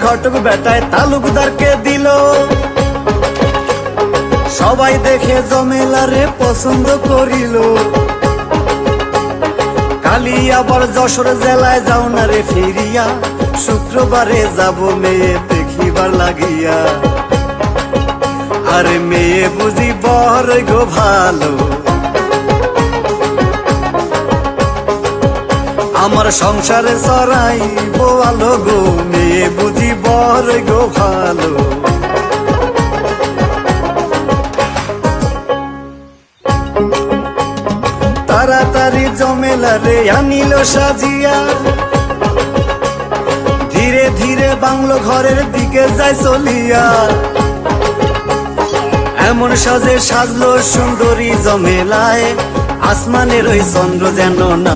ঘটক বেটায় তালুকদারকে দিল। সবাই দেখে জমেলারে পছন্দ করিল। কালি আবার যশোর জেলায় যাও না রে ফিরিয়া, শুক্রবারে যাব মেয়ে দেখিবার লাগিয়া। আরে মেয়ে বুঝি বড় গো ভালো, আমার সংসারে চড়াইব আলো গো, মেয়ে বুঝি বড় গো ভালো। তাড়াতাড়ি জমেলারে আনিল সাজিয়া, ধীরে ধীরে বাংলো ঘরের দিকে যায় চলিয়া। এমন সাজে সাজলো সুন্দরী জমেলায়, আসমানের ওই চন্দ্র যেন না।